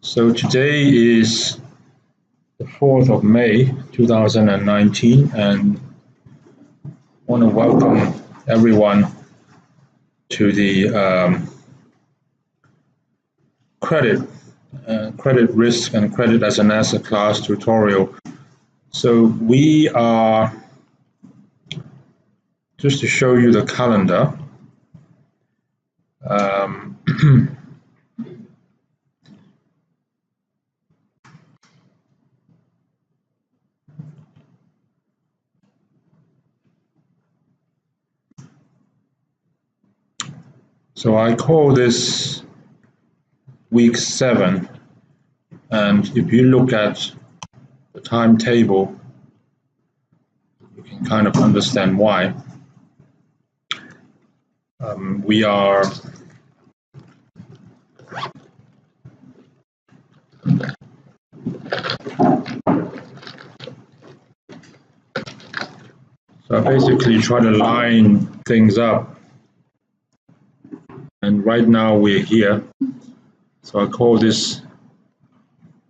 So today is the 4th of May 2019, and I want to welcome everyone to the credit risk and credit as an asset class tutorial. So we are, just to show you the calendar, so I call this week 7, and if you look at the timetable, you can kind of understand why. We are so I basically try to line things up, and right now we're here. So I call this,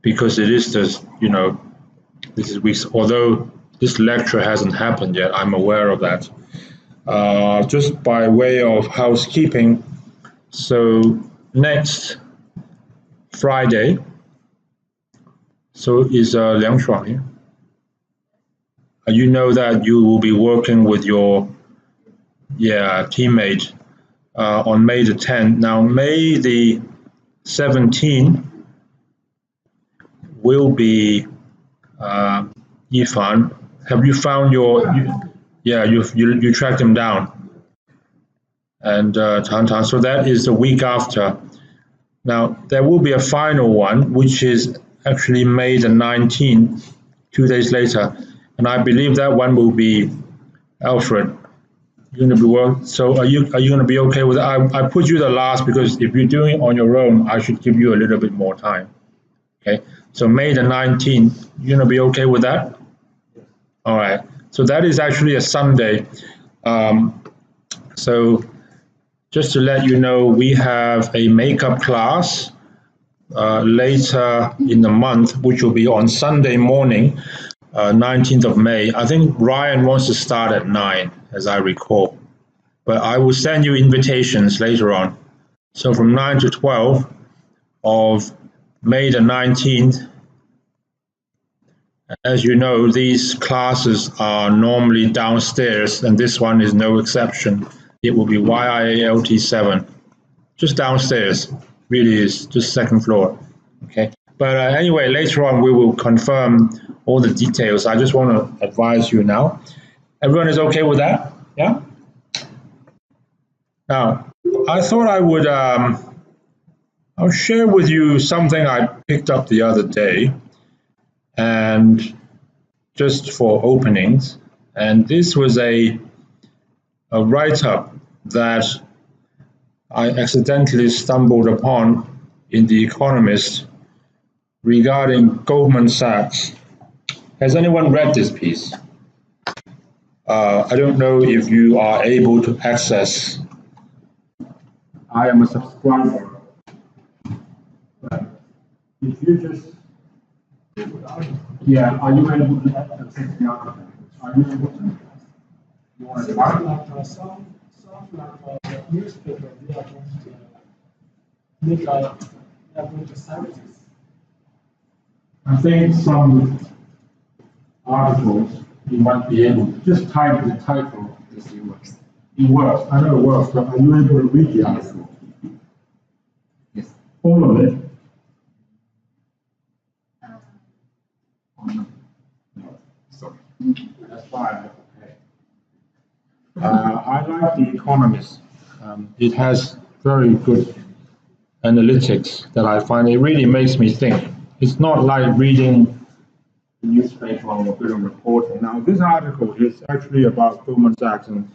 because it is this, this is weeks, although this lecture hasn't happened yet, I'm aware of that. Just by way of housekeeping, so next Friday, so is Liang Shuang here? You know that you will be working with your teammate on May the 10th. Now, May the 17th will be Yifan. Have you found you tracked him down? And Tan Tan, so that is the week after. Now, there will be a final one, which is actually May the 19th, 2 days later. And I believe that one will be Alfred. You're going to be so are you going to be okay with it? I put you the last because if you're doing it on your own, I should give you a little bit more time. Okay, so May the 19th, you're going to be okay with that? All right, so that is actually a Sunday. So just to let you know, we have a makeup class later in the month, which will be on Sunday morning, 19th of May. I think Ryan wants to start at 9, as I recall, but I will send you invitations later on. So from 9 to 12 of May the 19th, as you know, these classes are normally downstairs, and this one is no exception. It will be YIALT 7, just downstairs, really is just second floor, okay? But anyway, later on we will confirm all the details. I just want to advise you now. Everyone is okay with that? Yeah? Now, I thought I would, I'll share with you something I picked up the other day, and just for openings. And this was a write-up that I accidentally stumbled upon in The Economist regarding Goldman Sachs. Has anyone read this piece? I don't know if you are able to access. I am a subscriber. But if you just, are you able to access the article? Are you able to? You want to try? Some newspaper, they are going to services. I think some articles you might be able to just type the title. It works. It works. I know it works, but are you able to read the article? Yes. All of it? No. Sorry. That's fine. Okay. I like The Economist. It has very good analytics that I find. It really makes me think. It's not like reading the newspaper or a bit of reporting. Now, this article is actually about Goldman Sachs and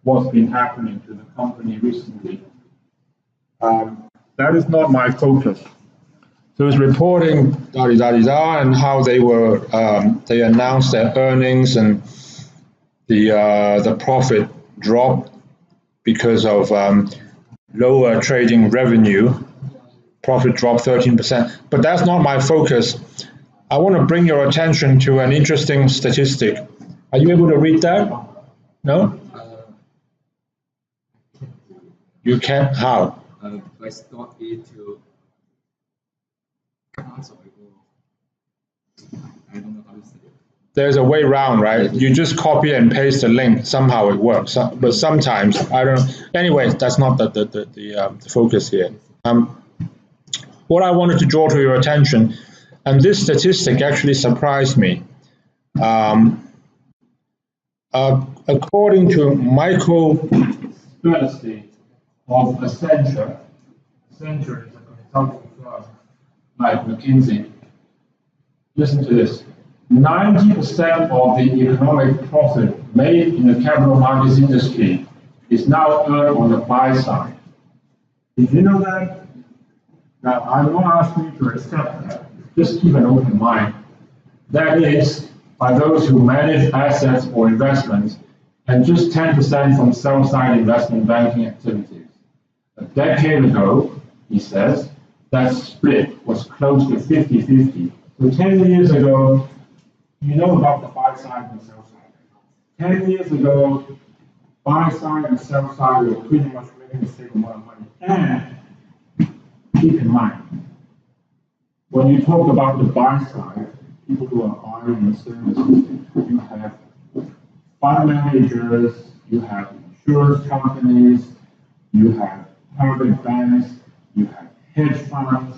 what's been happening to the company recently. That is not my focus. So it's reporting and how they were they announced their earnings, and the profit dropped because of lower trading revenue. profit dropped 13%. But that's not my focus. I want to bring your attention to an interesting statistic. Are you able to read that? No? You can't? How? I start it to parts of it. I don't know how to say it. There's a way around, right? You just copy and paste the link. Somehow it works, but sometimes I don't. Anyway, that's not the focus here. What I wanted to draw to your attention, and this statistic actually surprised me. According to Michael Spillane of Accenture is a consulting firm like McKinsey. Listen to this. 90% of the economic profit made in the capital markets industry is now earned on the buy side. Did you know that? Now, I'm not asking you to accept that. Just keep an open mind. That is by those who manage assets or investments, and just 10% from sell-side investment banking activities. A decade ago, he says, that split was close to 50-50. So 10 years ago, you know about the buy side and sell side. 10 years ago, buy side and sell side were pretty much making the same amount of money. And keep in mind, when you talk about the buy side, people who are buying the services, you have fund managers, you have insurance companies, you have private banks, you have hedge funds,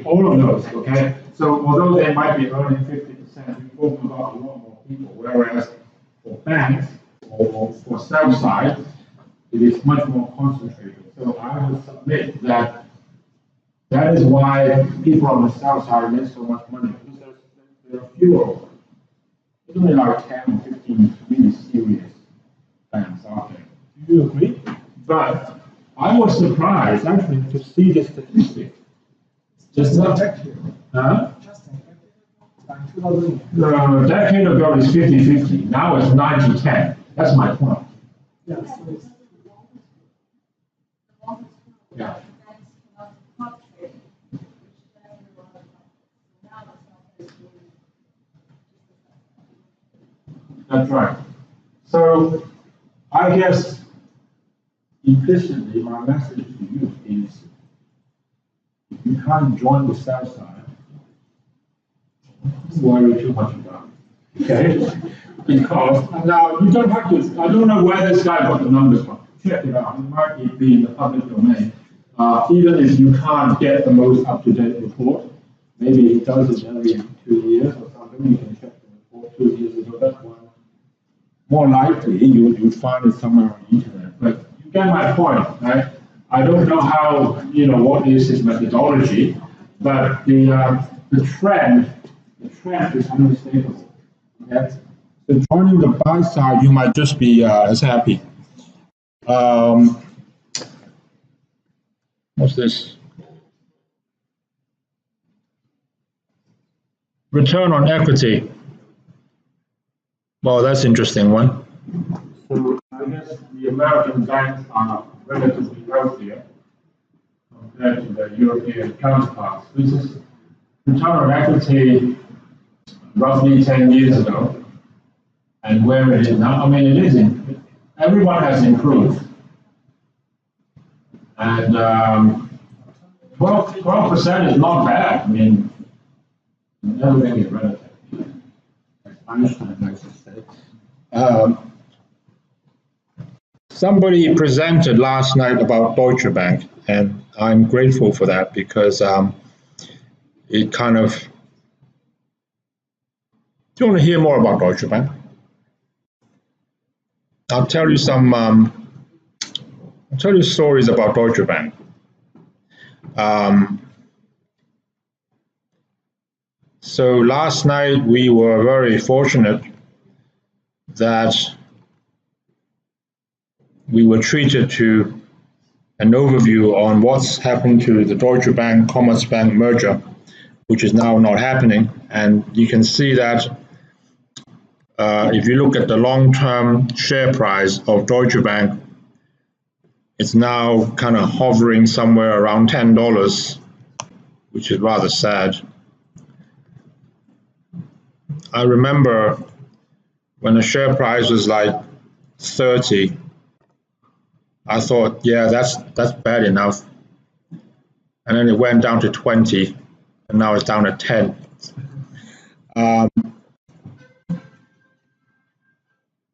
all of those, okay? So although they might be earning 50%, we're talking about a lot more people, whereas for banks or for sell side, it is much more concentrated. So I would submit that that is why people on the sell side make so much money, because there are fewer of them. There's only like 10 or 15 really serious banks out there. Do you agree? But I was surprised actually to see this statistic. Just not a decade ago is 50-50. Now it's 90-10. That's my point. Yeah. That's right. So I guess implicitly my message to you is, if you can't join the sell side, don't worry too much about it. Okay? Because now you don't have to, I don't know where this guy got the numbers from. Check it out. It might be in the public domain. Even if you can't get the most up-to-date report, maybe it does it every 2 years or something, you can check the report 2 years ago. That's one. More likely you'd find it somewhere on the internet. But you get my point, right? I don't know how, what is his methodology, but the trend is unmistakable. Okay? So joining the buy side, you might just be as happy. What's this? Return on equity. Well, that's an interesting one. So I guess the American banks are relatively wealthier compared to their European counterparts. This is return on equity roughly 10 years ago, and where it is now. I mean, it is everyone has improved, and 12% is not bad. I mean, everything is relative. Einstein likes to say. Somebody presented last night about Deutsche Bank, and I'm grateful for that because it kind of. Do you want to hear more about Deutsche Bank? I'll tell you some. I'll tell you stories about Deutsche Bank. So last night we were very fortunate that we were treated to an overview on what's happened to the Deutsche Bank Commerzbank merger, which is now not happening. And you can see that if you look at the long-term share price of Deutsche Bank, It's now kind of hovering somewhere around $10, which is rather sad. I remember when the share price was like 30, I thought, yeah, that's bad enough. And then it went down to 20, and now it's down to 10.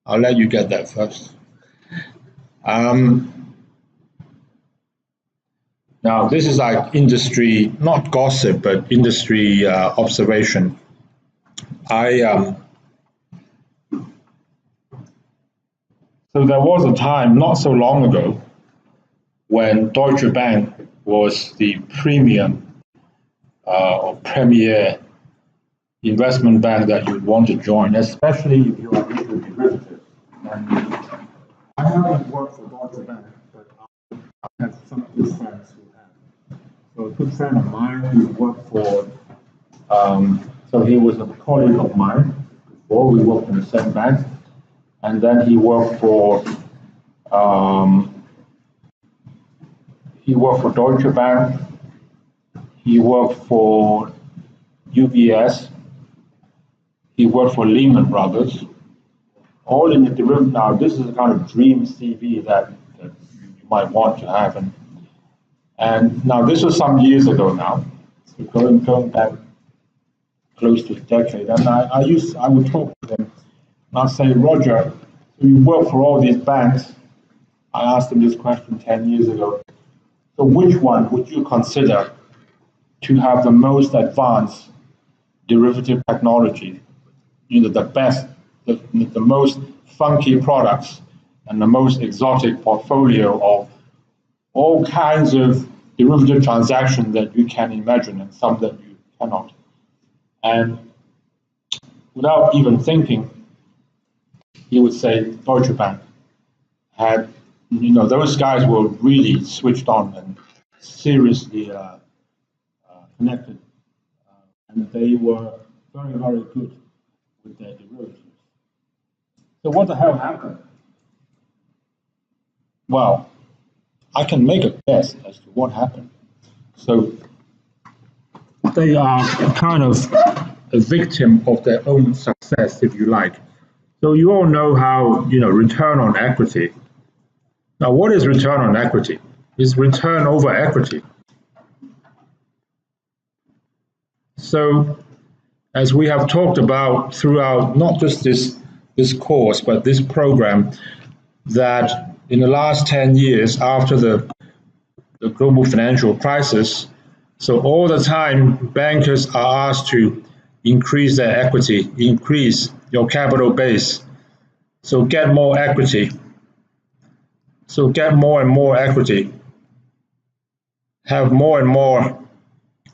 I'll let you get that first. Now, this is like industry, not gossip, but industry observation. So there was a time not so long ago when Deutsche Bank was the premium or premier investment bank that you'd want to join, especially if you are into derivatives. And I haven't worked for Deutsche Bank, but I have some good friends who have. So a good friend of mine who worked for, so he was a colleague of mine before. We worked in the same bank, and then he worked for Deutsche Bank. He worked for UBS. He worked for Lehman Brothers, all in the derivative. Now, this is a kind of dream CV that you might want to have. And now, this was some years ago now, so going back close to a decade. And I would talk to him, and I'd say, Roger, you work for all these banks. I asked him this question 10 years ago. So which one would you consider to have the most advanced derivative technology? The best, the most funky products, and the most exotic portfolio of all kinds of derivative transactions that you can imagine and some that you cannot. And without even thinking, he would say Deutsche Bank had, those guys were really switched on and seriously connected. And they were very, very good with their derivatives. So what the hell happened? Well, I can make a guess as to what happened. So they are kind of a victim of their own success, if you like. So you all know how, return on equity. Now, what is return on equity? It's return over equity. So as we have talked about throughout not just this course, but this program, that in the last 10 years after the global financial crisis, so all the time bankers are asked to increase their equity, increase your capital base, so get more equity. So get more and more equity, have more and more,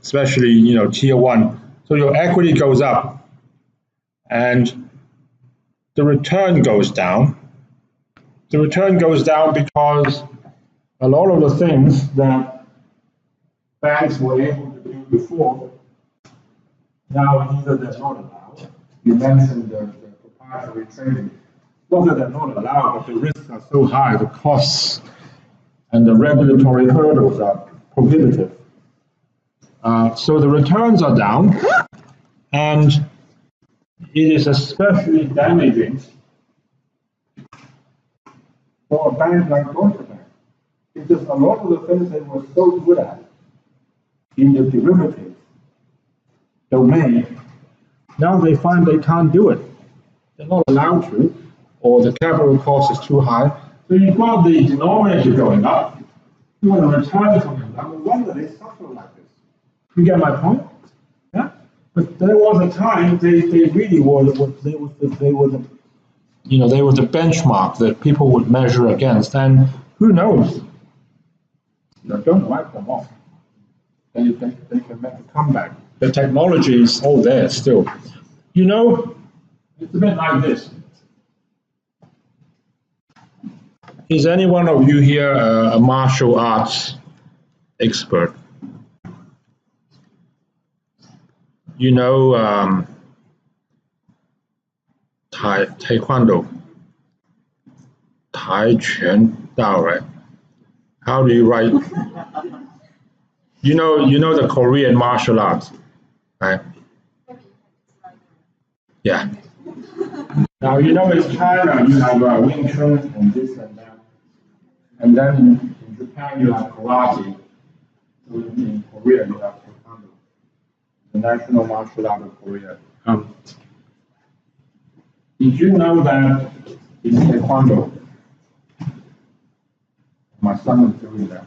especially, tier one. So your equity goes up and the return goes down. The return goes down because a lot of the things that banks were able to do before, now either they're not allowed. You mentioned the proprietary trading. Not that they're not allowed, but the risks are so high, the costs and the regulatory hurdles are prohibitive. So the returns are down, and it is especially damaging for a bank like Deutsche Bank, because a lot of the things they were so good at in the derivatives domain, now they find they can't do it. They're not allowed to, or the capital cost is too high. So you've got the denominator going up, you want to return coming down. No wonder they suffer like this. You get my point? Yeah. But there was a time they really were the benchmark that people would measure against, and who knows? Don't write them off. They can make a comeback. The technology is all there still. It's a bit like this. Is any one of you here a martial arts expert? Taekwondo, Tai Chuan Dao, right? How do you write? You know the Korean martial arts, right? Yeah. Now you know in China you have Wing Chun and this and that, and then in Japan you have karate. So in Korea you have taekwondo, the national martial art of Korea. Did you know that in taekwondo, my son is doing that.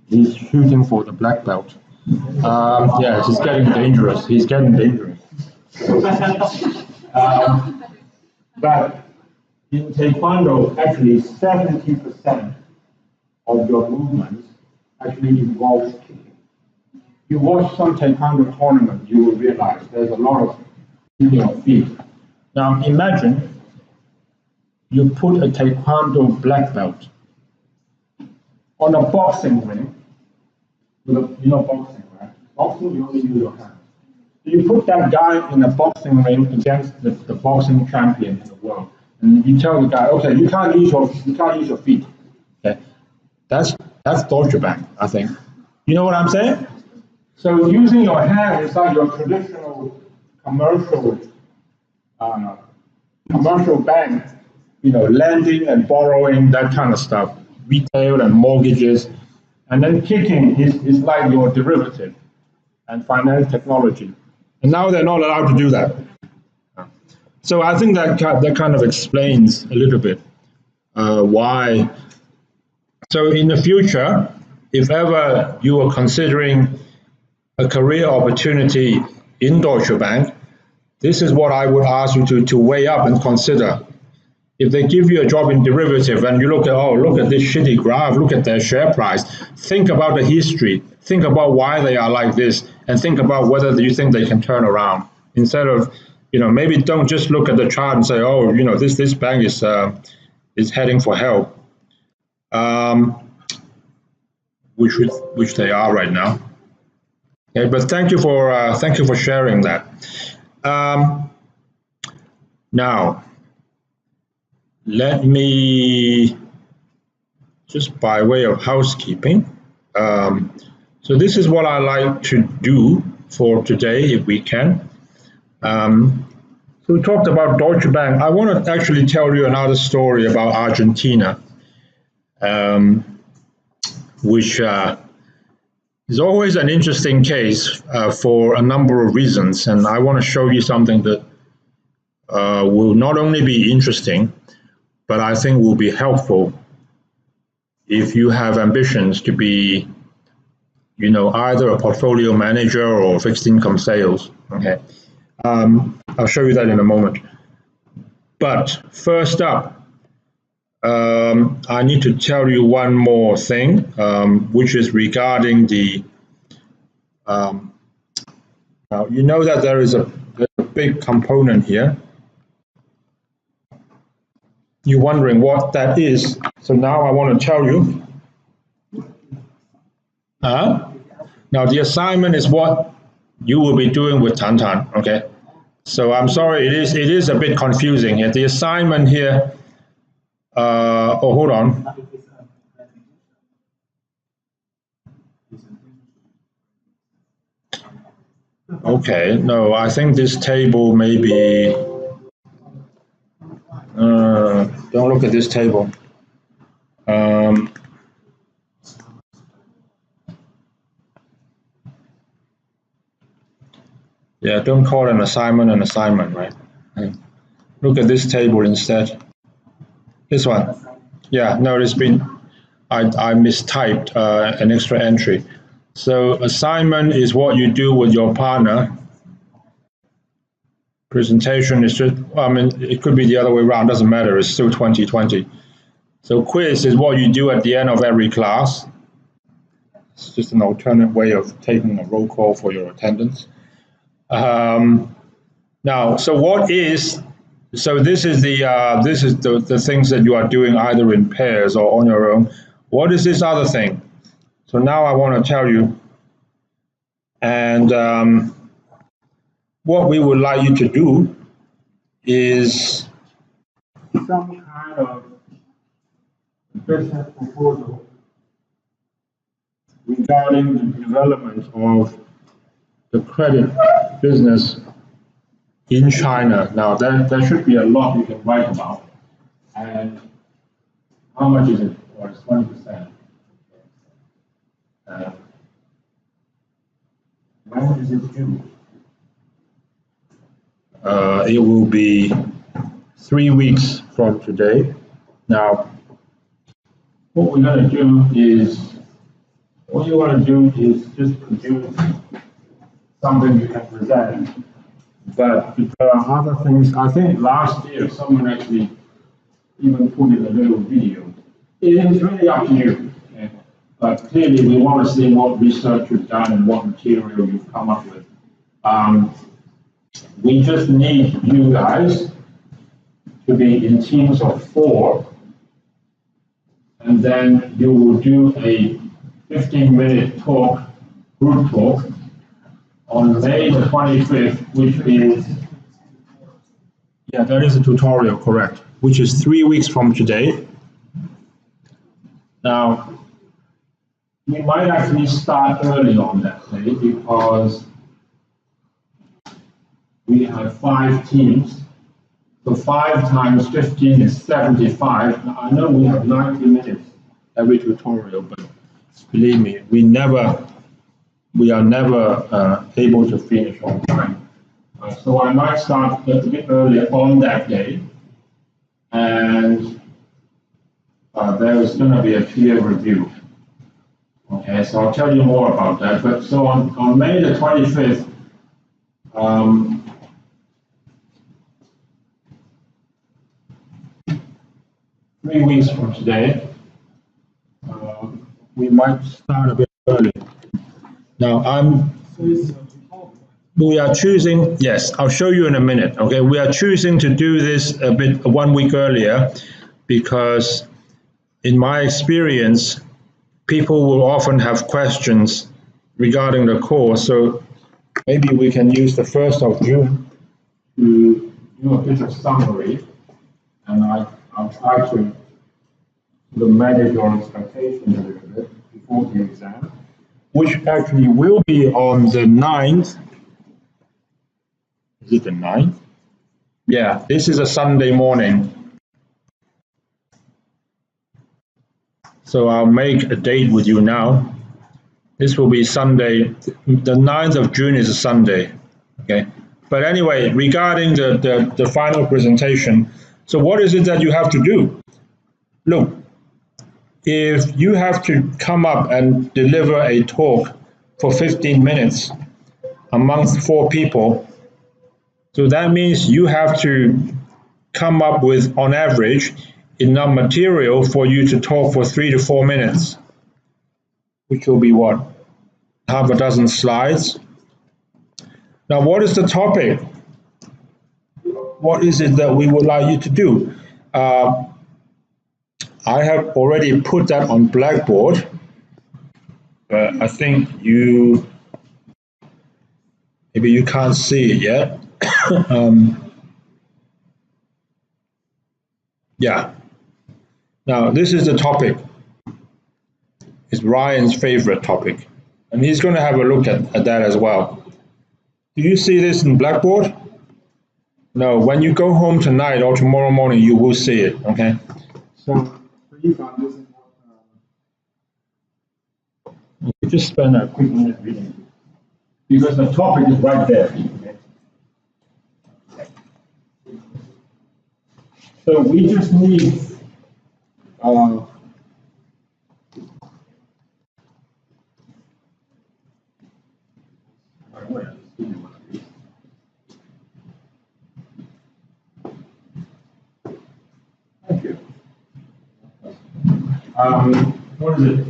He's shooting for the black belt. Yeah, he's getting dangerous. He's getting dangerous. But in taekwondo, actually 70% of your movements actually involves kicking. You watch some taekwondo tournament, you will realize there's a lot of using your feet. Now imagine you put a taekwondo black belt on a boxing ring. You know boxing, right? Boxing, you only use your hands. So you put that guy in a boxing ring against the boxing champion in the world, and you tell the guy, okay, you can't use your feet. Okay, that's Deutsche Bank, I think. You know what I'm saying? So using your hands is like your traditional commercial bank, lending and borrowing, that kind of stuff, retail and mortgages. And then kicking is like your derivative and finance technology. And now they're not allowed to do that. So I think that kind of explains a little bit why. So in the future, if ever you are considering a career opportunity in Deutsche Bank, this is what I would ask you to weigh up and consider. If they give you a job in derivative and you look at this shitty graph, look at their share price, think about the history, think about why they are like this, and think about whether you think they can turn around. Instead of, maybe don't just look at the chart and say, this bank is heading for hell, which they are right now. Okay, but thank you for sharing that. Now, let me, just by way of housekeeping, so this is what I like to do for today, if we can. So we talked about Deutsche Bank. I want to actually tell you another story about Argentina, which is always an interesting case for a number of reasons. And I want to show you something that will not only be interesting, but I think will be helpful if you have ambitions to be, either a portfolio manager or fixed income sales. Okay, I'll show you that in a moment. But first up, I need to tell you one more thing, which is regarding the. Now you know that there's a big component here. You're wondering what that is, so now I want to tell you. Now the assignment is what you will be doing with Tantan, okay? So I'm sorry, it is a bit confusing here. The assignment here, hold on. Okay, no, I think this table may be, don't look at this table. Yeah, don't call an assignment, right? Look at this table instead. This one. Yeah, no, it's been, I mistyped an extra entry. So assignment is what you do with your partner. Presentation is just, it could be the other way around, doesn't matter, it's still 2020. So quiz is what you do at the end of every class. It's just an alternate way of taking a roll call for your attendance. Now, so this is the things that you are doing either in pairs or on your own. What is this other thing? So now I want to tell you, and what we would like you to do is some kind of business proposal regarding the development of the credit business in China. Now, there should be a lot you can write about. And how much is it? Or it's 20%. When is it due? It will be 3 weeks from today. Now, what we're going to do is, what you want to do is just produce something you can present. But there are other things. I think last year someone actually even put in a little video. It's really up to you. Okay? But clearly we want to see what research you've done and what material you've come up with. We just need you guys to be in teams of 4, and then you will do a 15-minute talk, group talk, on May the 25th, which is, yeah, that is a tutorial, correct, which is 3 weeks from today. Now, we might actually start early on that day because we have 5 teams. So 5 times 15 is 75. Now, I know we have 90 minutes every tutorial, but believe me, we are never able to finish on time. So I might start a bit earlier on that day, and there is going to be a peer review. Okay, so I'll tell you more about that. But so on May the 25th, 3 weeks from today, we might start a bit early. Now, we are choosing, yes, I'll show you in a minute, okay? We are choosing to do this a bit 1 week earlier because in my experience, people will often have questions regarding the course, so maybe we can use the 1st of June to do a bit of summary, and I'll try to manage your expectations a little bit before the exam, which actually will be on the 9th. Is it the 9th? Yeah, this is a Sunday morning. So I'll make a date with you now. This will be Sunday. The 9th of June is a Sunday. Okay. But anyway, regarding the final presentation, so what is it that you have to do? Look, if you have to come up and deliver a talk for 15 minutes amongst 4 people, so that means you have to come up with, on average, enough material for you to talk for 3 to 4 minutes, which will be what? Half a dozen slides. Now, what is the topic? What is it that we would like you to do? I have already put that on Blackboard, but I think maybe you can't see it yet. Yeah. Now, this is the topic. It's Ryan's favorite topic, and he's going to have a look at that as well. Do you see this in Blackboard? No, when you go home tonight or tomorrow morning, you will see it, okay? So, you just spend a quick minute reading, because the topic is right there. Okay? So we just need thank you. What is it?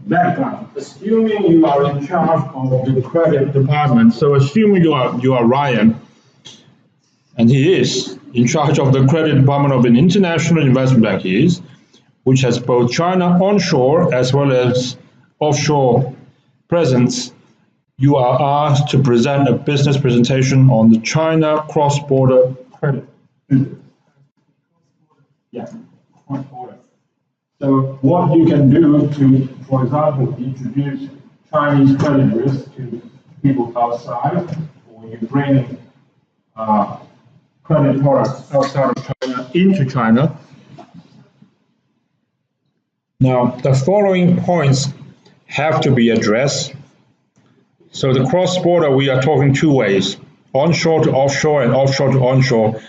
Background. Assuming you are in charge of the credit department, so assuming you are Ryan, and he is in charge of the credit department of an international investment bank, he is, which has both China onshore as well as offshore presence. You are asked to present a business presentation on the China cross-border credit business. Yeah, cross-border. So what you can do to, for example, introduce Chinese credit risk to people outside, or you bring credit products outside of China into China. Now, the following points have to be addressed. So the cross-border, we are talking two ways, onshore to offshore and offshore to onshore.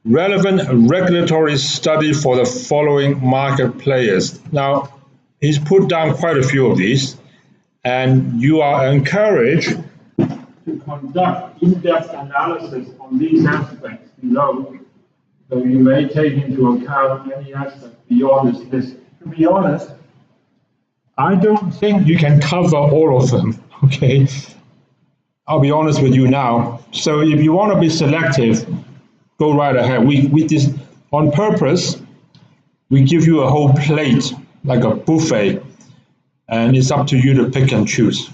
Relevant regulatory study for the following market players. Now, he's put down quite a few of these, and you are encouraged to conduct in-depth analysis on these aspects below, so you may take into account any aspect beyond this list. To be honest, I don't think you can cover all of them, okay? I'll be honest with you now. So if you want to be selective, go right ahead. We this on purpose, we give you a whole plate, like a buffet, and it's up to you to pick and choose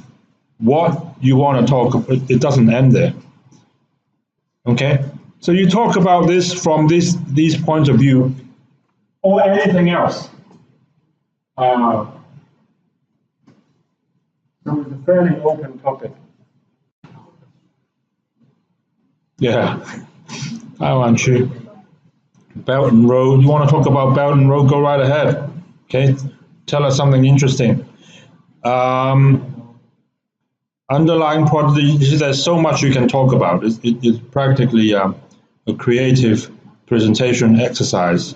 what you want to talk about. It doesn't end there. Okay? So you talk about this from these points of view, or anything else. So it's a fairly open topic. Yeah, I want you. Belt and Road. You want to talk about Belt and Road? Go right ahead. Okay, tell us something interesting. Underlying product. There's so much you can talk about. It's practically a creative presentation exercise.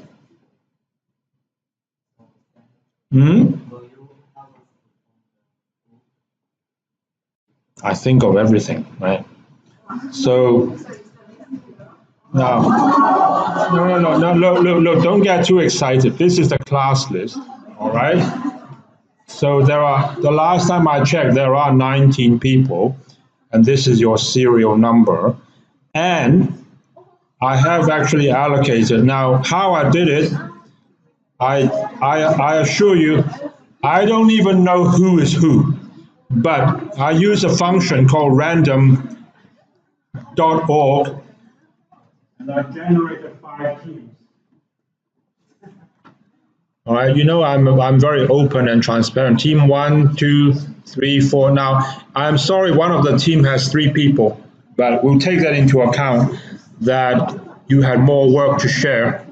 I think of everything, right? So no, don't get too excited. This is the class list, all right? So the last time I checked, there are 19 people, and this is your serial number. And I have actually allocated. Now, how I did it, I assure you, I don't even know who is who, but I use a function called random.org, and I generated 5 teams. All right, you know I'm very open and transparent. Team 1, 2, 3, 4. Now, I'm sorry, one of the team has 3 people, but we'll take that into account that you had more work to share.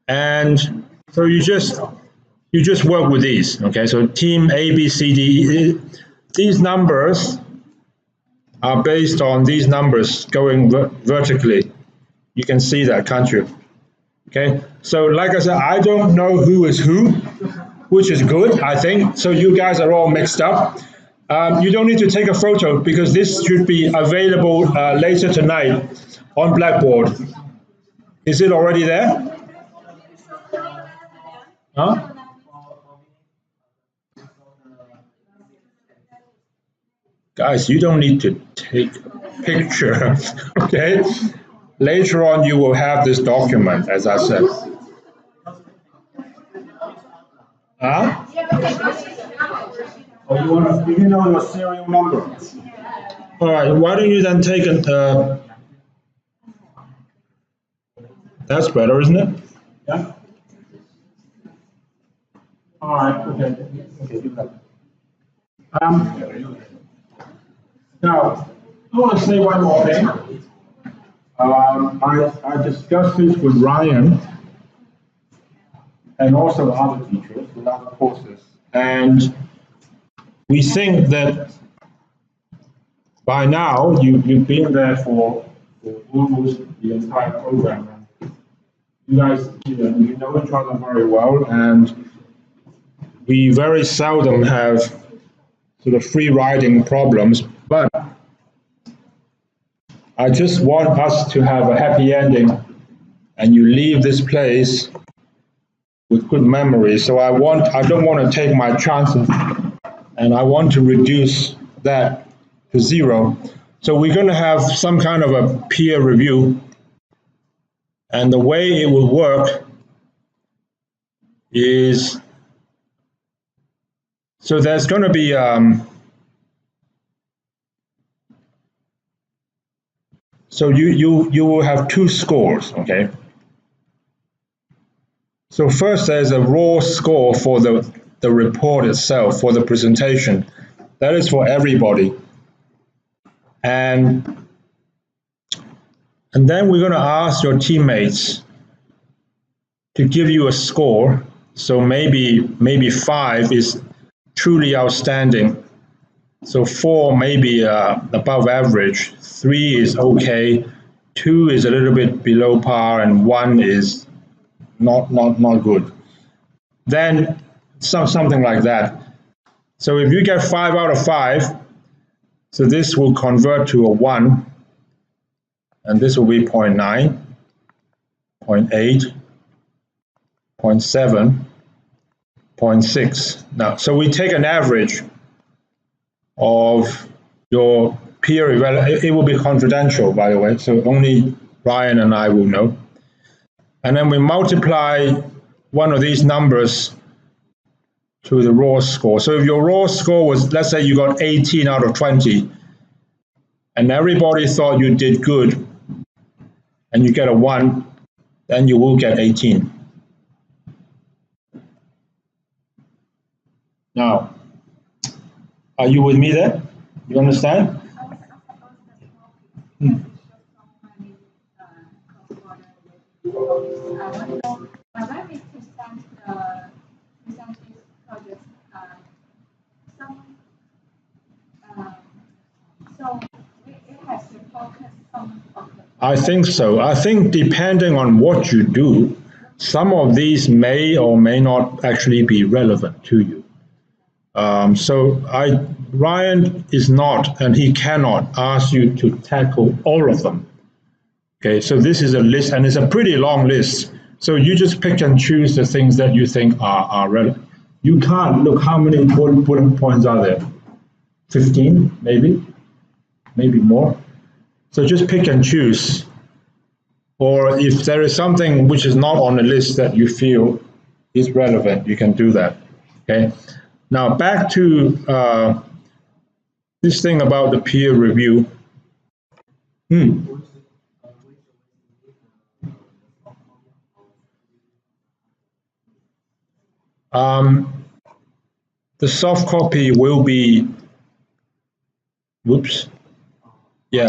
And so you just work with these, okay? So team A, B, C, D, these numbers are based on these numbers going vertically. You can see that, can't you? Okay, so like I said, I don't know who is who, which is good, I think. So you guys are all mixed up. You don't need to take a photo because this should be available later tonight on Blackboard. Is it already there? Huh? Guys, you don't need to take a picture, okay? Later on, you will have this document, as I said. Huh? Oh, you know your serial number. All right, why don't you then take a... that's better, isn't it? Yeah? All right, okay. Okay, do that. Now, I want to say one more thing. I discussed this with Ryan and also other teachers in other courses, and we think that by now you've been there for almost the entire program. You guys, you know each other very well, and we very seldom have sort of free riding problems, but I just want us to have a happy ending and you leave this place with good memories. So I don't want to take my chances, and I want to reduce that to 0. So we're going to have some kind of a peer review, and the way it will work is, so there's going to be so you will have 2 scores, okay? So first there's a raw score for the report itself, for the presentation. That is for everybody. And then we're going to ask your teammates to give you a score. So maybe 5 is truly outstanding. So 4 maybe above average, 3 is okay, 2 is a little bit below par, and 1 is not good. Then something like that. So if you get 5 out of 5, so this will convert to a 1, and this will be 0.9, 0.8, 0.7, 0.6. Now, so we take an average of your peer evaluation. It will be confidential, by the way, so only Ryan and I will know. And then we multiply one of these numbers to the raw score. So if your raw score was, let's say you got 18 out of 20, and everybody thought you did good, and you get a 1, then you will get 18. Now, are you with me there? You understand? I think so. I think depending on what you do, some of these may or may not actually be relevant to you. Ryan is not, and he cannot ask you to tackle all of them. Okay, so this is a list, and it's a pretty long list. So you just pick and choose the things that you think are relevant. You can't look how many bullet points are there. 15, maybe more. So just pick and choose. Or if there is something which is not on the list that you feel is relevant, you can do that. Okay. Now back to this thing about the peer review. The soft copy will be,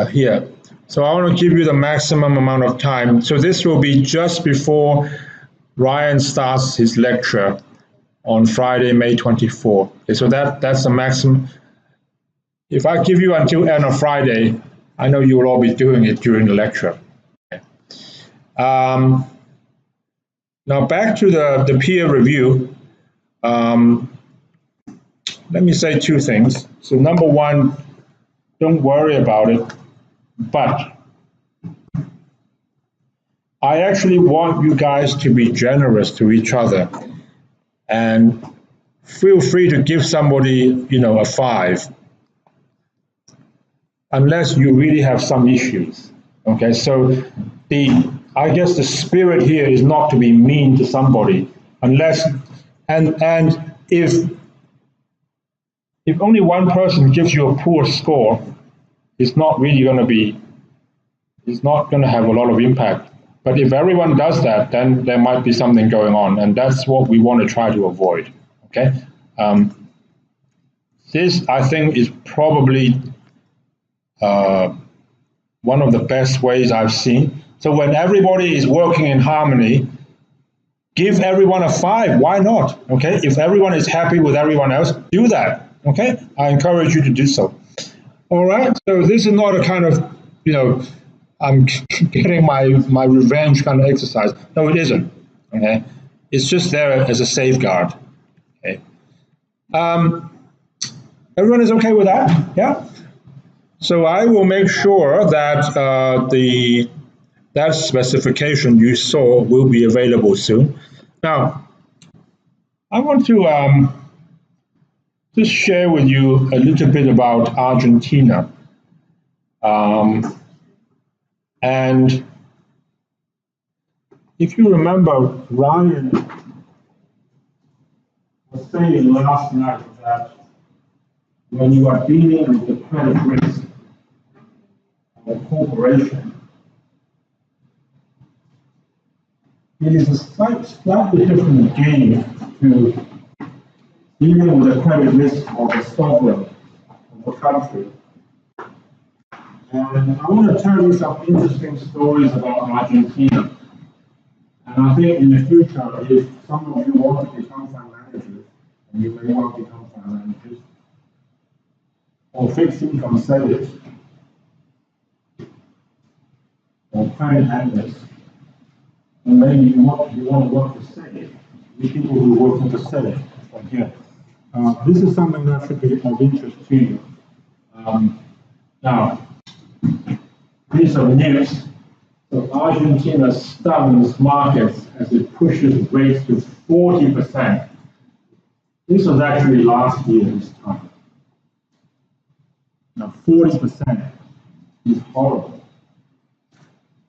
here. So I want to give you the maximum amount of time. So this will be just before Ryan starts his lecture on Friday, May 24. Okay, so that's the maximum. If I give you until end of Friday, I know you will all be doing it during the lecture. Okay. Now back to the peer review. Let me say 2 things. So number 1, don't worry about it, but I actually want you guys to be generous to each other, and feel free to give somebody, a 5, unless you really have some issues. Okay, so I guess the spirit here is not to be mean to somebody, unless, and if only one person gives you a poor score, it's not really going to be, it's not going to have a lot of impact. But if everyone does that, then there might be something going on, and that's what we want to try to avoid. Okay, this I think is probably one of the best ways I've seen. So when everybody is working in harmony, give everyone a 5. Why not? Okay, if everyone is happy with everyone else, do that. Okay, I encourage you to do so. All right, so this is not a kind of, I'm getting my revenge kind of exercise. No, it isn't. Okay, it's just there as a safeguard. Okay, everyone is okay with that? Yeah. So I will make sure that that specification you saw will be available soon. Now, I want to just share with you a little bit about Argentina. And if you remember, Ryan was saying last night that when you are dealing with the credit risk of a corporation, it is a slightly different game to dealing with the credit risk of a sovereign of a country. And I want to tell you some interesting stories about Argentina. And I think in the future, if some of you want to become fund managers, and you may want to become fund managers, or fixed income sellers, or credit analysts, and maybe you want to work to sell it, the people who are working to sell it from here. This is something that should be of interest to you. Now, piece of news. So Argentina stuns markets as it pushes rates to 40%. This was actually last year this time. Now 40% is horrible.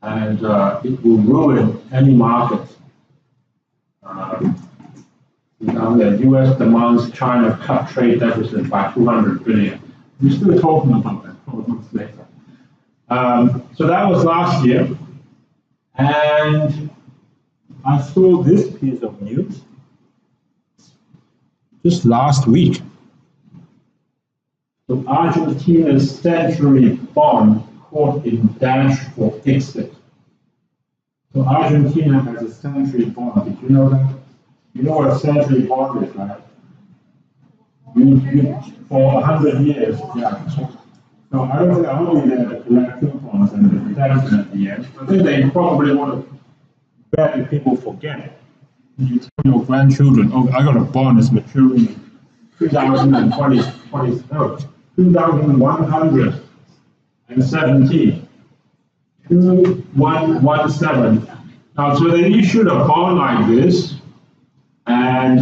And it will ruin any market. Now the US demands China cut trade deficit by 200 billion. We're still talking about that 12 months later. So that was last year. And I saw this piece of news just last week. So Argentina's century bond caught in dash for exit. So Argentina has a century bond. Did you know that? You know what a century bond is, right? For 100 years, yeah. So I don't think I only there to collect coupons and the redemption at the end. I think they probably want to bet if people forget. You tell your grandchildren, oh, I got a bond that's maturing in 2117. 2117. Now, so they issued a bond like this, and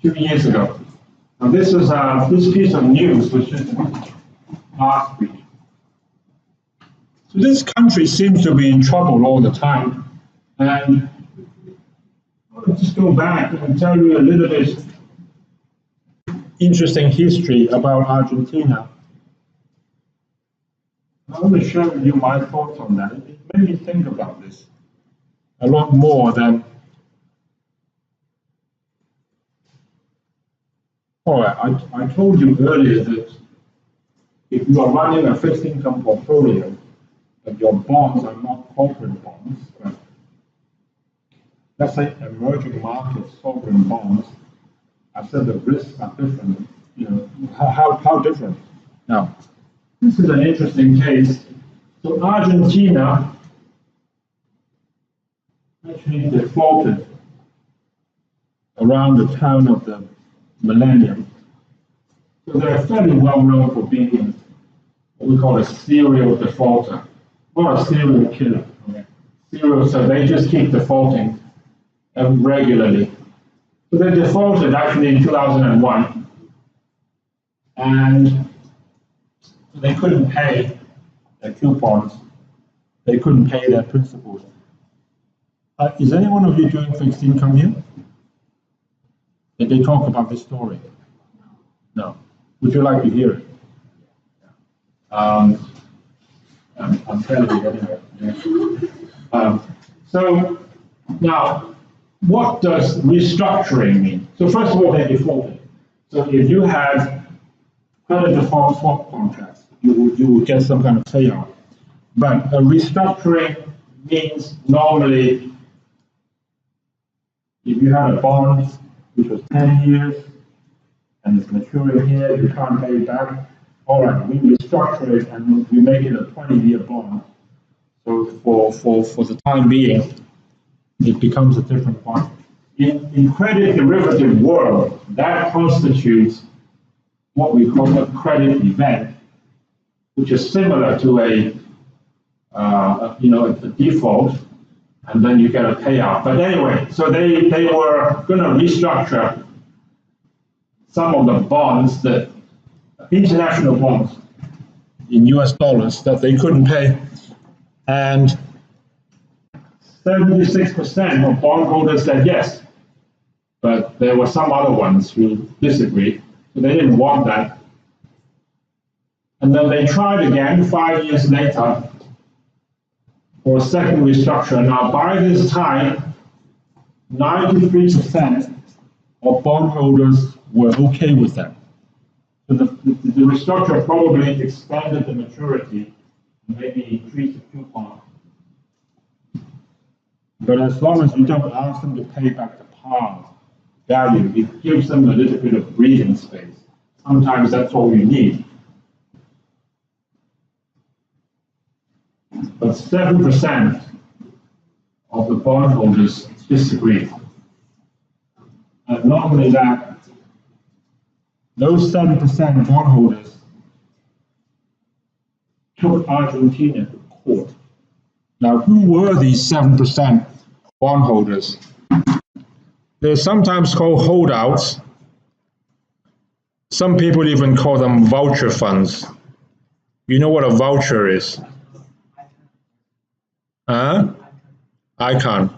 2 years ago. Now, this is this piece of news was just last week. So this country seems to be in trouble all the time, and I'll just go back and tell you a little bit interesting history about Argentina. I want to share with you my thoughts on that. It made me think about this a lot more than. All right, I told you earlier that if you are running a fixed income portfolio, but your bonds are not corporate bonds, but let's say emerging market sovereign bonds, I said the risks are different. You know, how different? Now, this is an interesting case. So Argentina actually defaulted around the turn of the millennium. So they're fairly well known for being what we call a serial defaulter, not a serial killer. Okay. So they just keep defaulting regularly. So they defaulted actually in 2001, and they couldn't pay their coupons. They couldn't pay their principals. Is any one of you doing fixed income here? Did they talk about this story? No. Would you like to hear it? I'm telling you anyway. So now, what does restructuring mean? So first of all, they defaulted. So if you had credit default swap contracts, you would get some kind of payout. But a restructuring means normally, if you had a bond which was 10 years and it's maturing here, you can't pay it back. All right, we restructure it and we make it a 20-year bond. So for the time being, it becomes a different bond. In credit derivative world, that constitutes what we call a credit event, which is similar to a default, and then you get a payout. But anyway, so they were going to restructure some of the bonds, that international bonds in US dollars that they couldn't pay, and 76% of bondholders said yes, but there were some other ones who disagreed, so they didn't want that. And then they tried again 5 years later for a second restructure. Now, by this time, 93% of bondholders were okay with that. So the restructure probably expanded the maturity and maybe increased the coupon. But as long as you don't ask them to pay back the par value, it gives them a little bit of breathing space. Sometimes that's all you need. But 7% of the bondholders disagreed. And not only that, those 7% bondholders took Argentina to court. Now, who were these 7% bondholders? They're sometimes called holdouts. Some people even call them voucher funds. You know what a voucher is? Huh? Icon.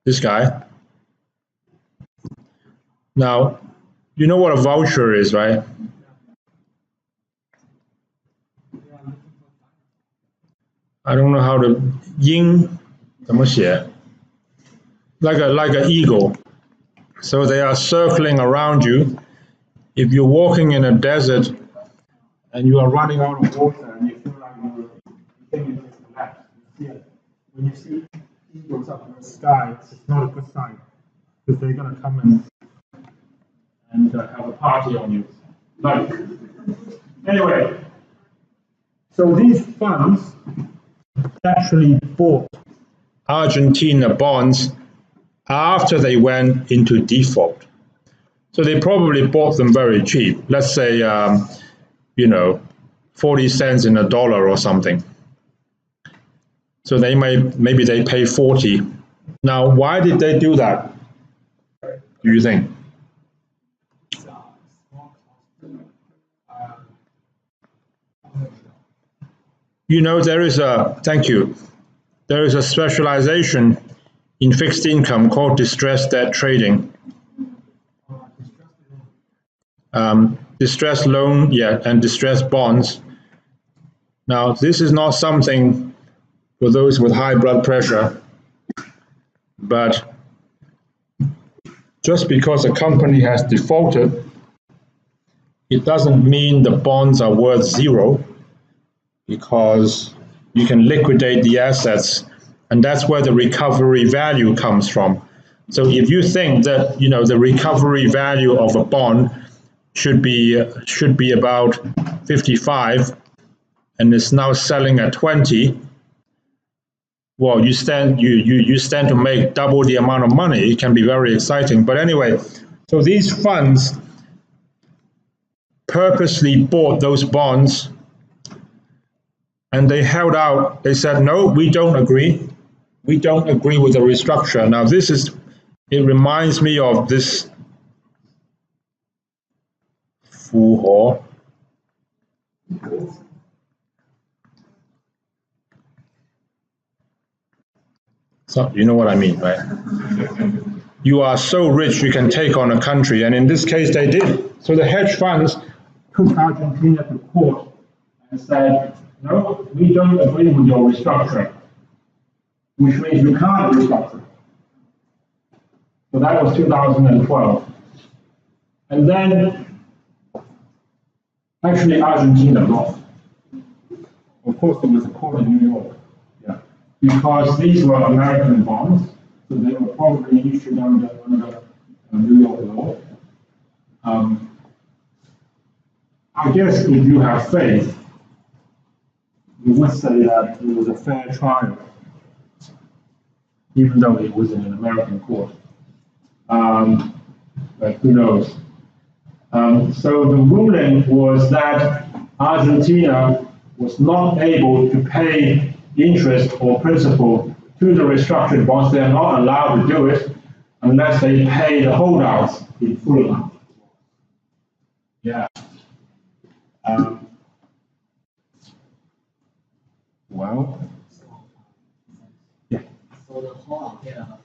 This guy. Now, you know what a voucher is, right? I don't know how to 鹰 怎么写? Like an eagle. So they are circling around you. If you're walking in a desert and you are running out of water and you feel like you're thinking to collapse, when you see eagles up in the sky, it's not a good sign because they're going to come and have a party on you. But anyway, so these funds actually bought Argentina bonds after they went into default. So they probably bought them very cheap. Let's say, 40 cents in a dollar or something. So maybe they pay 40. Now, why did they do that? Do you think? There is a specialization in fixed income called distressed debt trading. Distressed loan, and distressed bonds. Now, this is not something for those with high blood pressure, but just because a company has defaulted, it doesn't mean the bonds are worth zero, because you can liquidate the assets, and that's where the recovery value comes from. So if you think that the recovery value of a bond should be about 55 and is now selling at 20, well, you stand to make double the amount of money. It can be very exciting. But anyway, so these funds purposely bought those bonds and they held out. They said, no, we don't agree. We don't agree with the restructure. Now it reminds me of this Fu Ho. So you know what I mean, right? You are so rich you can take on a country, and in this case they did. So the hedge funds took Argentina to court and said, no, we don't agree with your restructuring, which means we can't restructure. So that was 2012. And then actually Argentina lost. Of course, there was a court in New York. Because these were American bonds, so they were probably issued under New York law. I guess if you have faith, you would say that it was a fair trial, even though it was in an American court. But who knows? So the ruling was that Argentina was not able to pay interest or principal to the restructured bonds. They are not allowed to do it unless they pay the holdouts in full. Yeah. Well. Yeah. So the holdout get a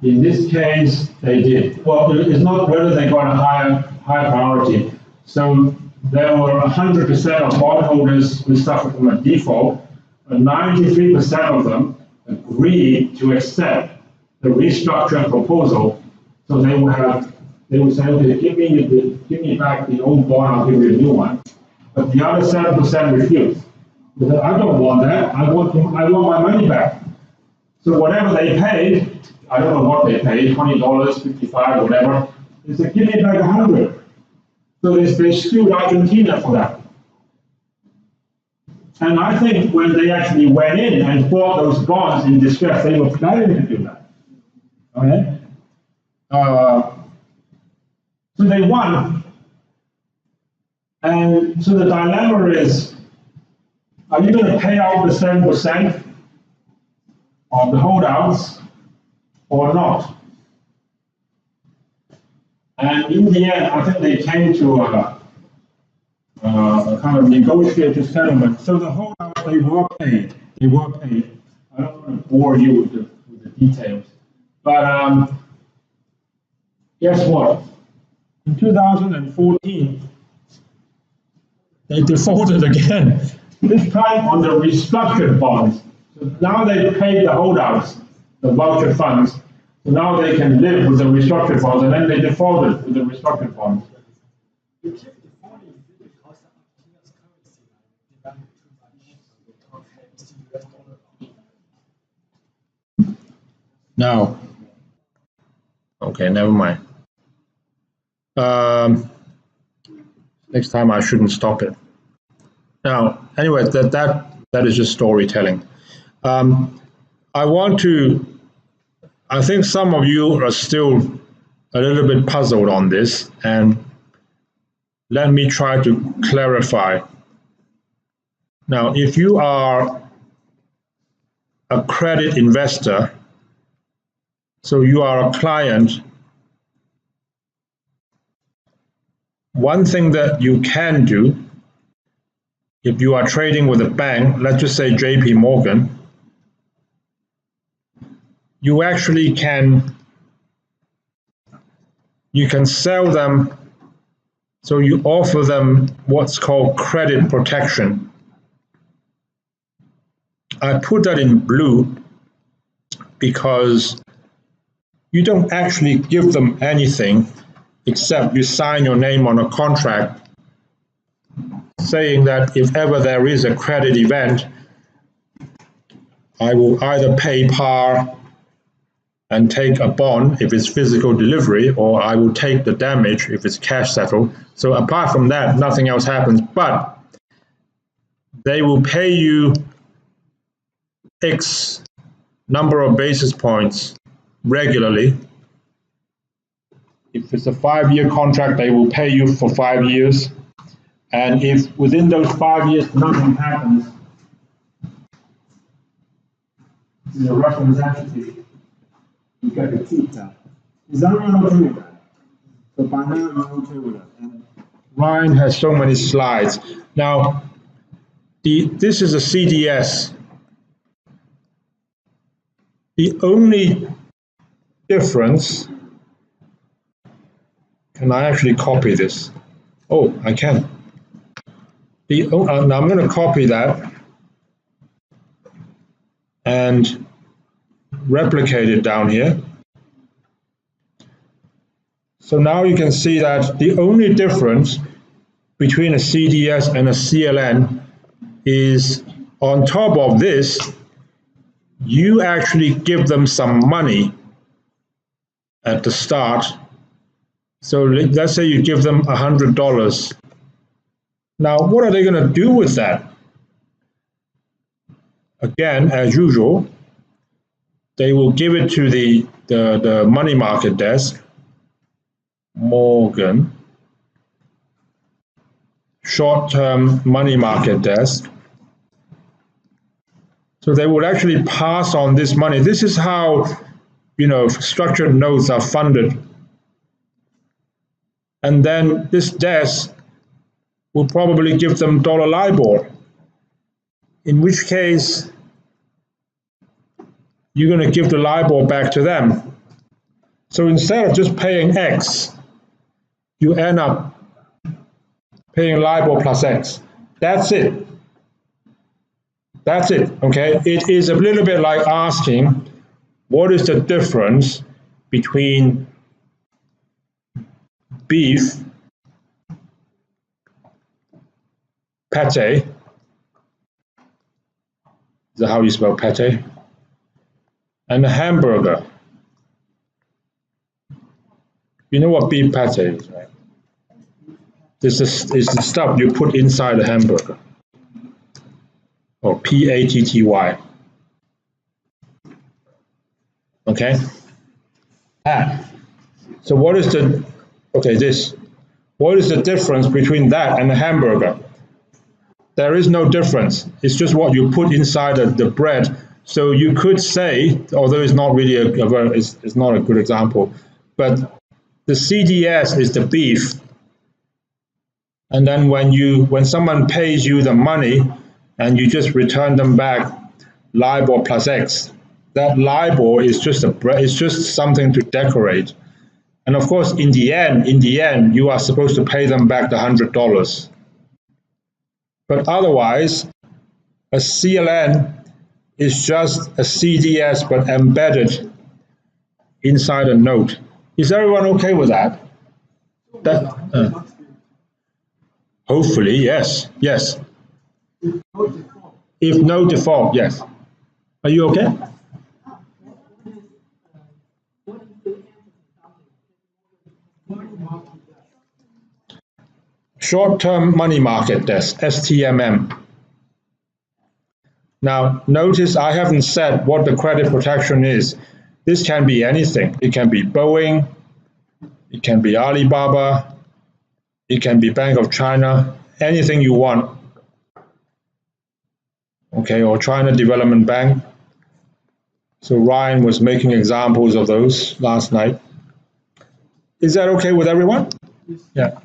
In this case, they did. Well, it's not whether they got a high priority. So there were 100% of bondholders who suffered from a default, but 93% of them agreed to accept the restructuring proposal. So they would say, okay, give me back the old bond, I'll give you a new one. But the other 7% refused. They said, I don't want that. I want my money back. So whatever they paid, I don't know what they paid, $20, $55, whatever. They said, give me back 100. So they sued Argentina for that. And I think when they actually went in and bought those bonds in distress, they were planning to do that. Okay? So they won. And so the dilemma is, are you going to pay out the 7% of the holdouts or not? And in the end, I think they came to a kind of negotiated settlement. So the holdouts, they were paid. They were paid. I don't want to bore you with the details. But guess what? In 2014, they defaulted again. This time on the restructured bonds. So now they've paid the holdouts, the voucher funds. So now they can live with the restructured bonds, and then they defaulted with the restructured bonds. You keep defaulting because Argentina's currency devalued too much against the US dollar. Now, okay, never mind. Next time I shouldn't stop it. Now, anyway, that is just storytelling. I think some of you are still a little bit puzzled on this, and let me try to clarify. Now, if you are a credit investor, so you are a client, one thing that you can do, if you are trading with a bank, let's just say JP Morgan, you actually can sell them, so you offer them what's called credit protection. I put that in blue because you don't actually give them anything except you sign your name on a contract saying that if ever there is a credit event, I will either pay par and take a bond if it's physical delivery, or I will take the damage if it's cash settled. So apart from that, nothing else happens, but they will pay you X number of basis points regularly. If it's a 5-year contract, they will pay you for 5 years. And if within those 5 years nothing happens, the Russian entity, you get to keep that. Is everyone okay with that? So by now you're okay with it. And Ryan has so many slides. Now, this is a CDS. The only difference, can I actually copy this? Oh, I can. Now I'm going to copy that and replicate it down here. So now you can see that the only difference between a CDS and a CLN is on top of this, you actually give them some money at the start. So let's say you give them $100. Now, what are they going to do with that? Again, as usual, they will give it to the money market desk, Morgan, short-term money market desk. So they will actually pass on this money. This is how, structured notes are funded. And then this desk will probably give them dollar LIBOR, in which case you're going to give the LIBOR back to them. So instead of just paying X, you end up paying LIBOR plus X. That's it. That's it, okay? It is a little bit like asking, what is the difference between beef, pate, is that how you spell pate? And a hamburger. You know what beef pate is, right? This is the stuff you put inside a hamburger. Or P-A-T-T-Y. Okay? So what is the, okay, this. What is the difference between that and a hamburger? There is no difference. It's just what you put inside the bread. So you could say, although it's not really it's not a good example, but the CDS is the beef. And then when someone pays you the money and you just return them back LIBOR plus X, that LIBOR is just it's just something to decorate. And of course, in the end, you are supposed to pay them back the $100. But otherwise, a CLN is just a CDS but embedded inside a note. Is everyone okay with that? Hopefully, yes, yes. If no default, yes. Are you okay? Short-term money market desk, STMM. Now, notice I haven't said what the credit protection is. This can be anything. It can be Boeing, it can be Alibaba, it can be Bank of China, anything you want. Okay, or China Development Bank. So Ryan was making examples of those last night. Is that okay with everyone? Yeah.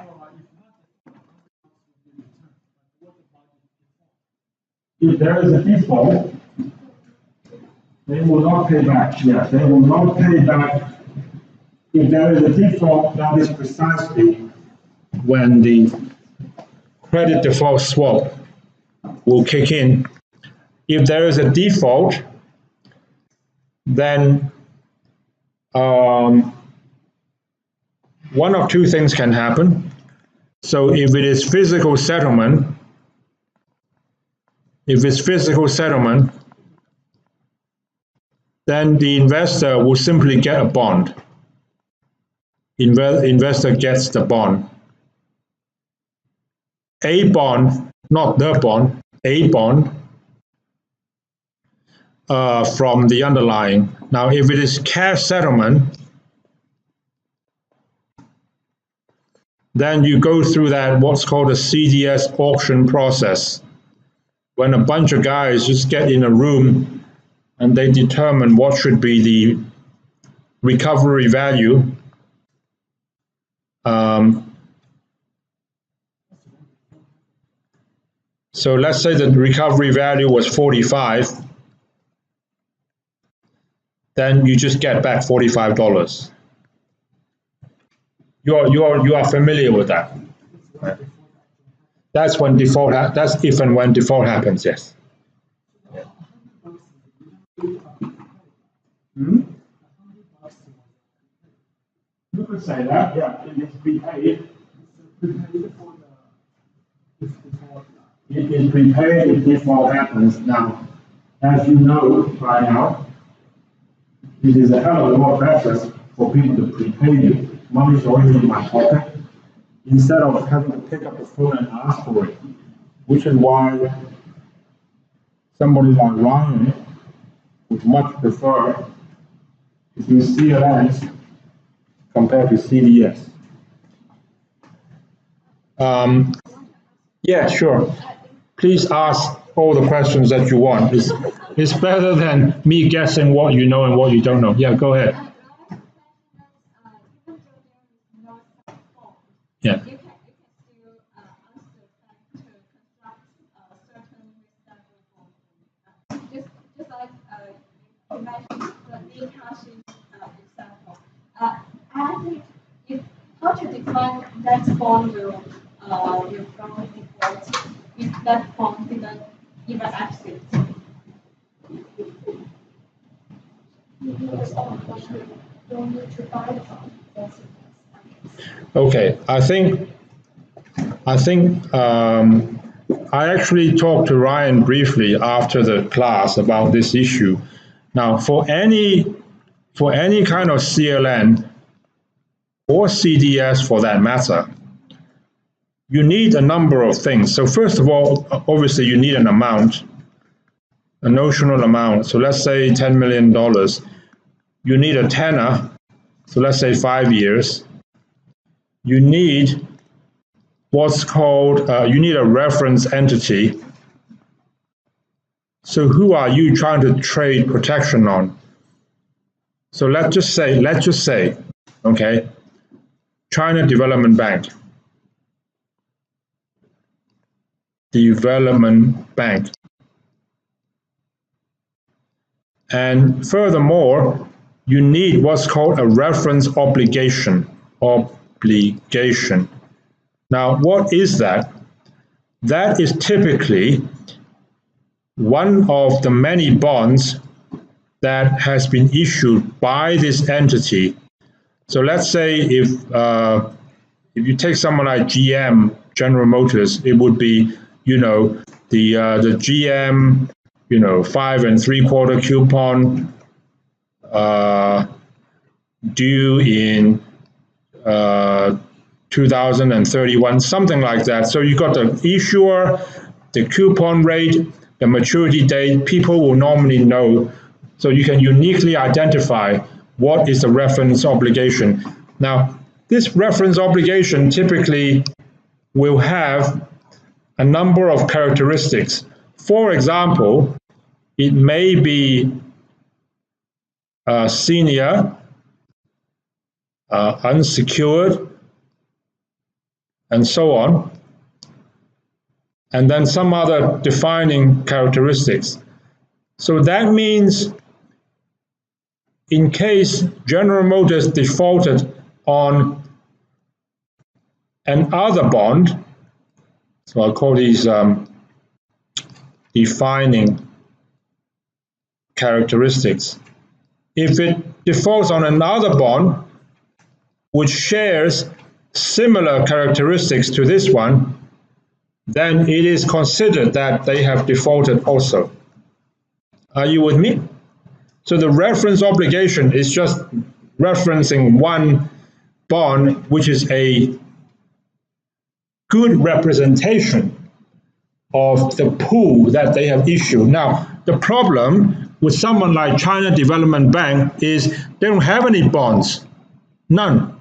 If there is a default, they will not pay back. Yes, they will not pay back. If there is a default, that is precisely when the credit default swap will kick in. If there is a default, then one of two things can happen. So if it is physical settlement, then the investor will simply get a bond. Investor gets the bond. A bond, not the bond, a bond from the underlying. Now, if it is cash settlement, then you go through that what's called a CDS auction process, when a bunch of guys just get in a room and they determine what should be the recovery value. So let's say the recovery value was 45, then you just get back $45. You are familiar with that. Right? That's when default. That's if and when default happens. Yes. You could say that. Yeah, it is prepaid. It is prepaid if default happens. Now, as you know by now, it is a hell of a lot better for people to prepay you. Money's already in my pocket, instead of having to pick up the phone and ask for it, which is why somebody like Ryan would much prefer to do CLNs compared to CDS. Yeah, sure. Please ask all the questions that you want. It's better than me guessing what you know and what you don't know. Yeah, go ahead. Yeah. You can still ask the bank to construct certain risk level just like you mentioned the e-cashing example. I think how to define that bond will your bond default if that bond didn't even exist. Okay, I actually talked to Ryan briefly after the class about this issue. Now, for any kind of CLN or CDS for that matter, you need a number of things. So first of all, obviously you need an amount, a notional amount. So let's say $10 million. You need a tenor. So let's say 5 years. You need what's called, you need a reference entity. So who are you trying to trade protection on? So let's just say, okay, China Development Bank. Development Bank. And furthermore, you need what's called a reference obligation. Now, what is that? That is typically one of the many bonds that has been issued by this entity. So let's say if you take someone like GM, General Motors, it would be, the GM, 5 3/4 coupon due in 2031, something like that. So you got the issuer, the coupon rate, the maturity date. People will normally know. So you can uniquely identify what is the reference obligation. Now, this reference obligation typically will have a number of characteristics. For example, it may be senior, unsecured, and so on, and then some other defining characteristics. So that means in case General Motors defaulted on another bond, so I'll call these defining characteristics. If it defaults on another bond which shares similar characteristics to this one, then it is considered that they have defaulted also. Are you with me? So the reference obligation is just referencing one bond, which is a good representation of the pool that they have issued. Now, the problem with someone like China Development Bank is they don't have any bonds. None.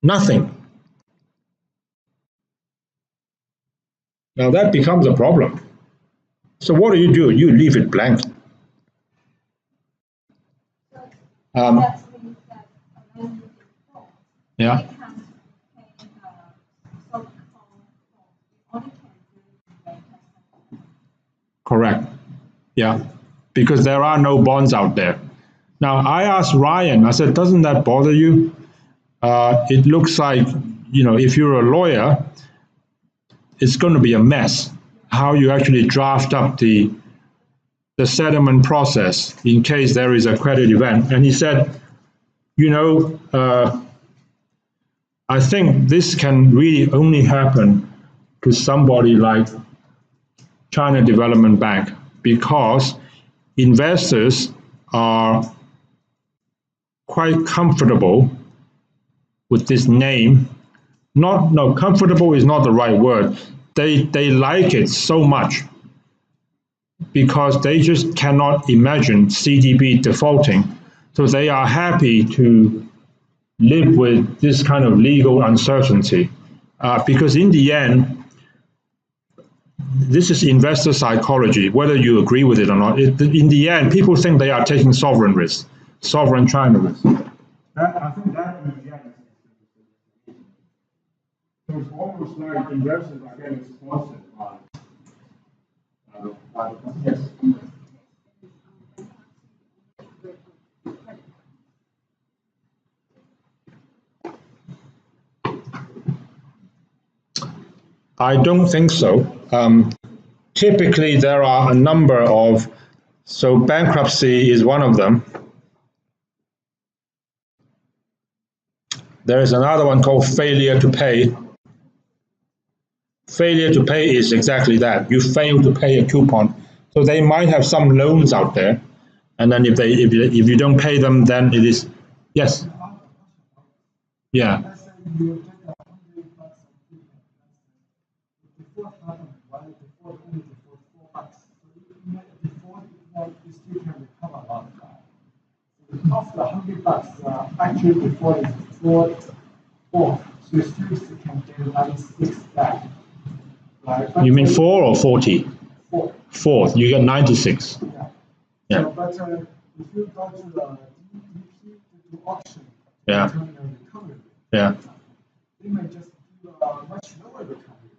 Nothing. Now that becomes a problem. So what do? You leave it blank. Yeah. Correct. Yeah. Because there are no bonds out there. Now, I asked Ryan, I said, doesn't that bother you? It looks like, if you're a lawyer, it's going to be a mess how you actually draft up the settlement process in case there is a credit event. And he said, I think this can really only happen to somebody like China Development Bank because investors are quite comfortable with this name. No, comfortable is not the right word. They like it so much because they just cannot imagine CDB defaulting. So they are happy to live with this kind of legal uncertainty because in the end, this is investor psychology, whether you agree with it or not. In the end, people think they are taking sovereign risk, sovereign China risk. I think that in the end is so it's almost like investors are getting sponsored by yes. I don't think so. Typically, there are a number of, so bankruptcy is one of them. There is another one called failure to pay. Failure to pay is exactly that. You fail to pay a coupon. So they might have some loans out there, and then if you don't pay them, then it is, yes, yeah. Let's say you take $100 of default happened, right? Default only default $4. So if you make a default, you still can recover a lot of that. So the cost of $100, actually default is 4, so you still can get 96 back. Right? You mean 4 or 40? 4. 4, you get 96. Yeah. Yeah. So, but if you go to the DP to auction, Yeah. determine the recovery, Yeah. they may just do a much lower recovery.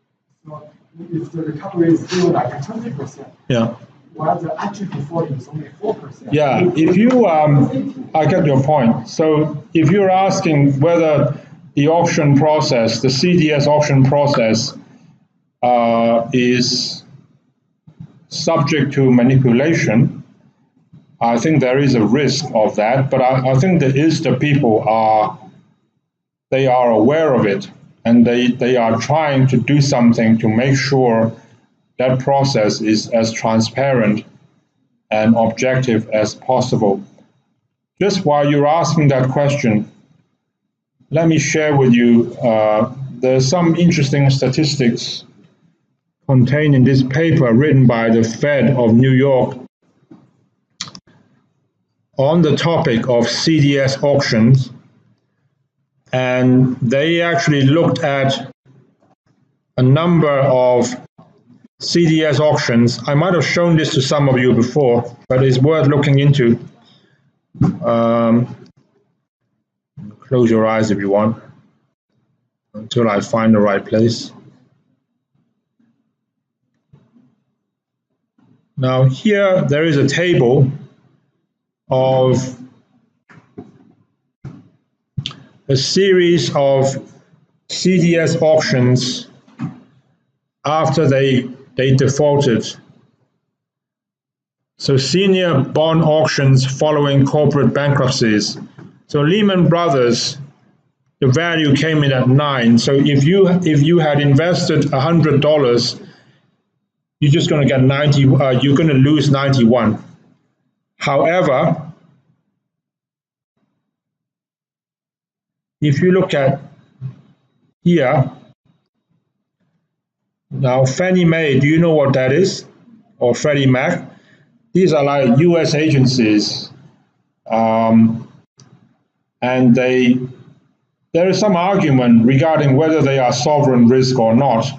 So if the recovery is still like 20%, Yeah. while the actual default is only 4%. Yeah, if you, I get your point. So if you're asking whether the auction process, the CDS auction process, is subject to manipulation, I think there is a risk of that, but I think the ISDA people they are aware of it, and they are trying to do something to make sure that process is as transparent and objective as possible. Just while you're asking that question, let me share with you, there's some interesting statistics contained in this paper written by the Fed of New York on the topic of CDS auctions. And they actually looked at a number of CDS auctions. I might have shown this to some of you before, but it's worth looking into. Close your eyes if you want, until I find the right place. Now here there is a table of a series of CDS auctions after they defaulted. So senior bond auctions following corporate bankruptcies. So Lehman Brothers, the value came in at 9. So if you had invested $100, you're just going to get 90. You're going to lose 91. However, if you look at here, now Fannie Mae, do you know what that is? Or Freddie Mac? These are like US agencies. And there is some argument regarding whether they are sovereign risk or not.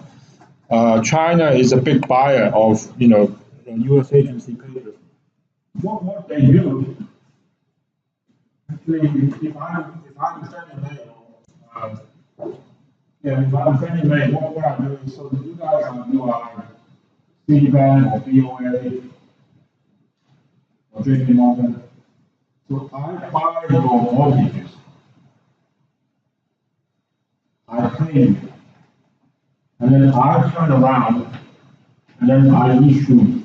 China is a big buyer of, US agency papers. What they do, actually, if I'm Fannie Mae, if I'm Fannie Mae, what I'm doing, so you guys are Citibank or BOA or JP Morgan. So I buy your mortgages. I pay you. And then I turn around and then I issue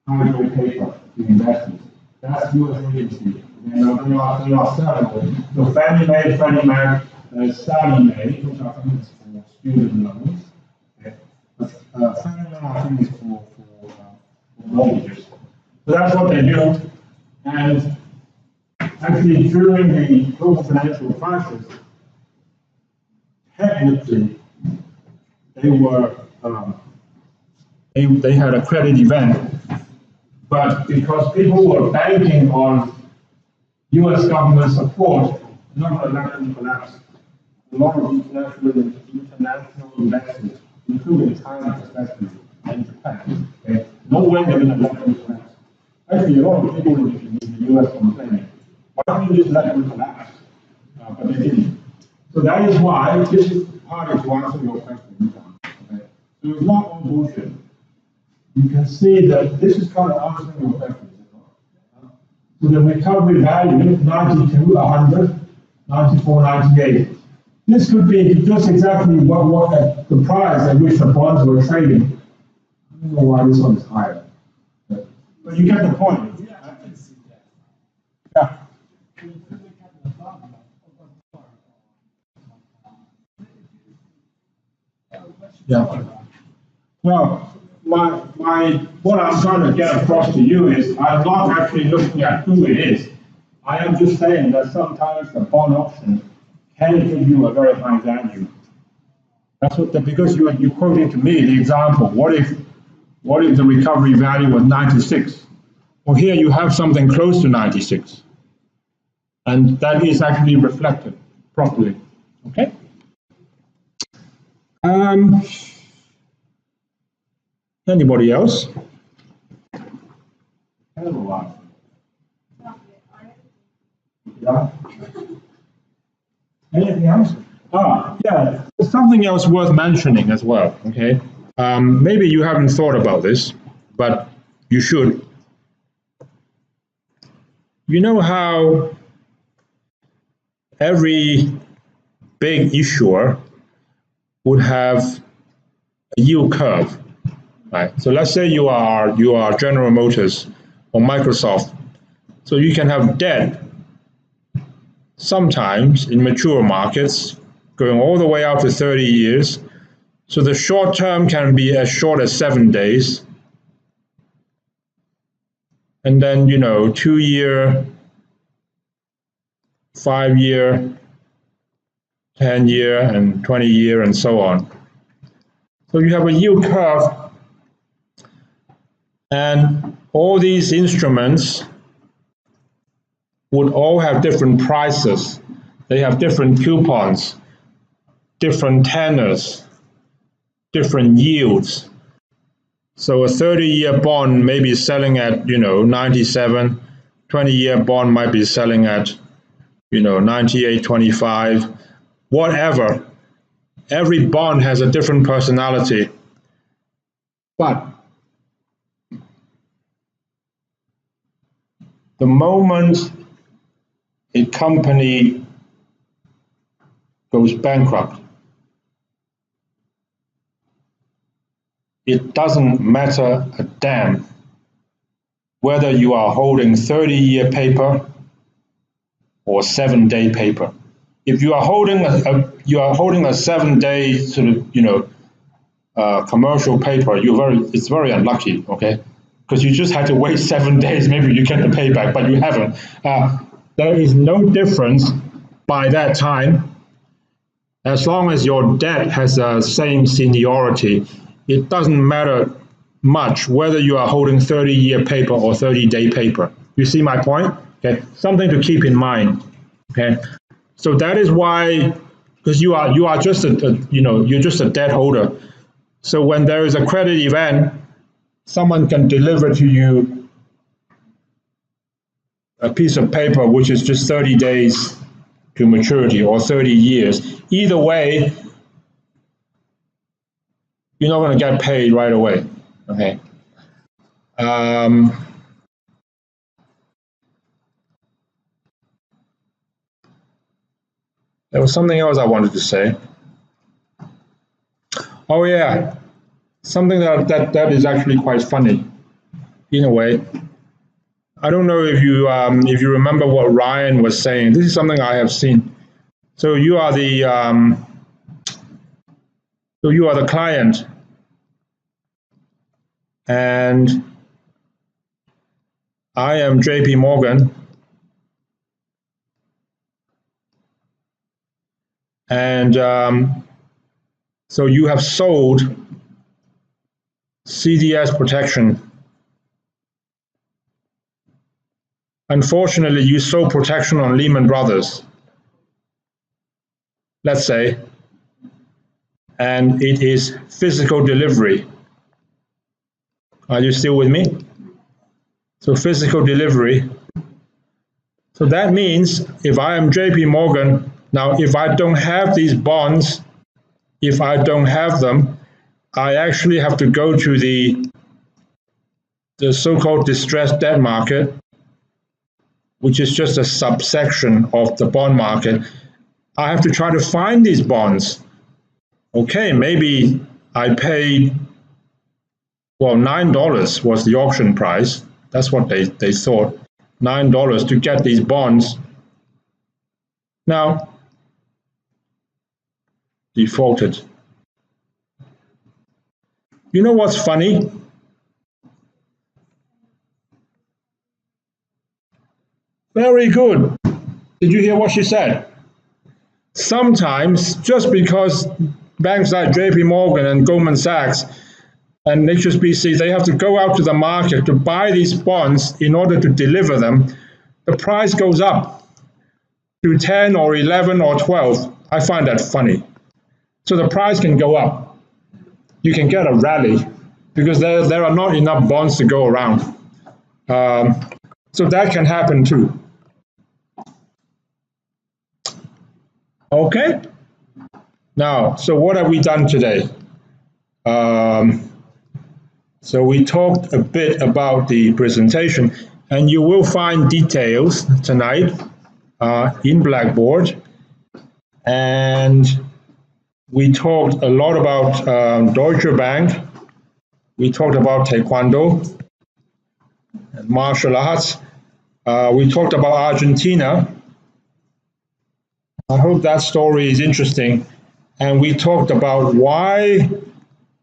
hydro paper to investors. That's US agency. And they are selling. So Fannie Mae, Freddie Mac, Sallie Mae, which I think is for student loans. Okay. But Fannie Mae, I think is for mortgages. So that's what they do. And actually, during the global financial crisis, technically, they were they had a credit event, but because people were banking on U.S. government support, none of that collapsed. A lot of international investors, including China, especially, and Japan, okay, no way they're going to let them collapse. Actually, a lot of people in the U.S. complaining, why don't you just let them collapse? But they didn't. So that is why this is harder to answer your question. Okay? So it's not all bullshit. You can see that this is kind of answering your question. So the recovery value is 92, 100, 94, 98. This could be just exactly what the price at which the bonds were trading. I don't know why this one is higher. But you get the point. Yeah. Yeah. Well, what I'm trying to get across to you is I'm not actually looking at who it is. I am just saying that sometimes the bond option can give you a very high value. That's because you're quoting to me the example. What if the recovery value was 96? Well, here you have something close to 96. And that is actually reflected properly. Okay? Anybody else? Yeah. Anything else? Yeah. There's something else worth mentioning as well. Okay. Maybe you haven't thought about this, but you should. You know how every big issuer would have a yield curve, right? So let's say you are General Motors or Microsoft. So you can have debt sometimes in mature markets going all the way out to 30 years. So the short term can be as short as 7 days. And then, 2-year, 5-year, 10-year, and 20-year, and so on. So you have a yield curve, and all these instruments would all have different prices. They have different coupons, different tenors, different yields. So a 30-year bond may be selling at, 97, 20-year bond might be selling at, 98.25, whatever. Every bond has a different personality. But the moment a company goes bankrupt, it doesn't matter a damn whether you are holding 30-year paper or 7-day paper. If you are holding a 7-day sort of commercial paper, it's very unlucky, okay? Because you just had to wait 7 days, maybe you get the payback, but you haven't. There is no difference by that time. As long as your debt has the same seniority, it doesn't matter much whether you are holding 30-year paper or 30-day paper. You see my point? Okay, something to keep in mind. Okay, so that is why, because you are just you're just a debt holder. So when there is a credit event, someone can deliver to you a piece of paper which is just 30 days to maturity or 30 years. Either way, you're not going to get paid right away. Okay. There was something else I wanted to say. Oh yeah, something that is actually quite funny, in a way. I don't know if you remember what Ryan was saying. This is something I have seen. So you are the client, and I am JP Morgan, and so you have sold CDS protection. Unfortunately, you sold protection on Lehman Brothers, let's say, and it is physical delivery. Are you still with me? So physical delivery. So that means if I am JP Morgan, now if I don't have these bonds, if I don't have them, I actually have to go to the so-called distressed debt market, which is just a subsection of the bond market, I have to try to find these bonds. Okay, maybe I paid, well, $9 was the auction price. That's what they thought, $9 to get these bonds. Now, defaulted. You know what's funny? Very good. Did you hear what she said? Sometimes, just because banks like JP Morgan and Goldman Sachs and HSBC, they have to go out to the market to buy these bonds in order to deliver them, the price goes up to 10 or 11 or 12. I find that funny. So the price can go up. You can get a rally because there are not enough bonds to go around. So that can happen too. Okay. Now, so what have we done today? So we talked a bit about the presentation, and you will find details tonight in Blackboard. And we talked a lot about Deutsche Bank. We talked about Taekwondo, martial arts. We talked about Argentina. I hope that story is interesting. And we talked about why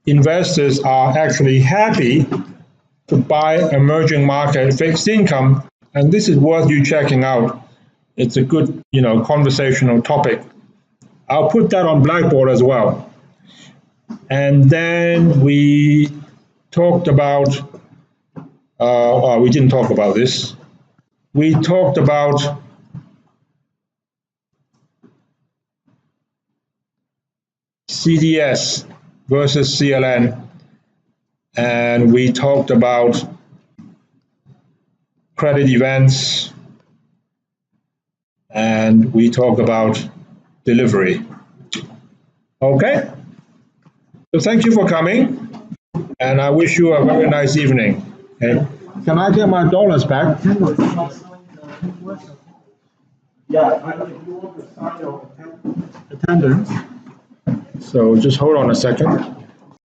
investors are actually happy to buy emerging market fixed income. And this is worth you checking out. It's a good, conversational topic. I'll put that on Blackboard as well. And then we talked about, we didn't talk about this. We talked about CDS versus CLN, and we talked about credit events, and we talked about delivery. Okay? So thank you for coming, and I wish you a very nice evening. Okay? Can I get my dollars back? Yeah, if you want to sign your attendance. So just hold on a second.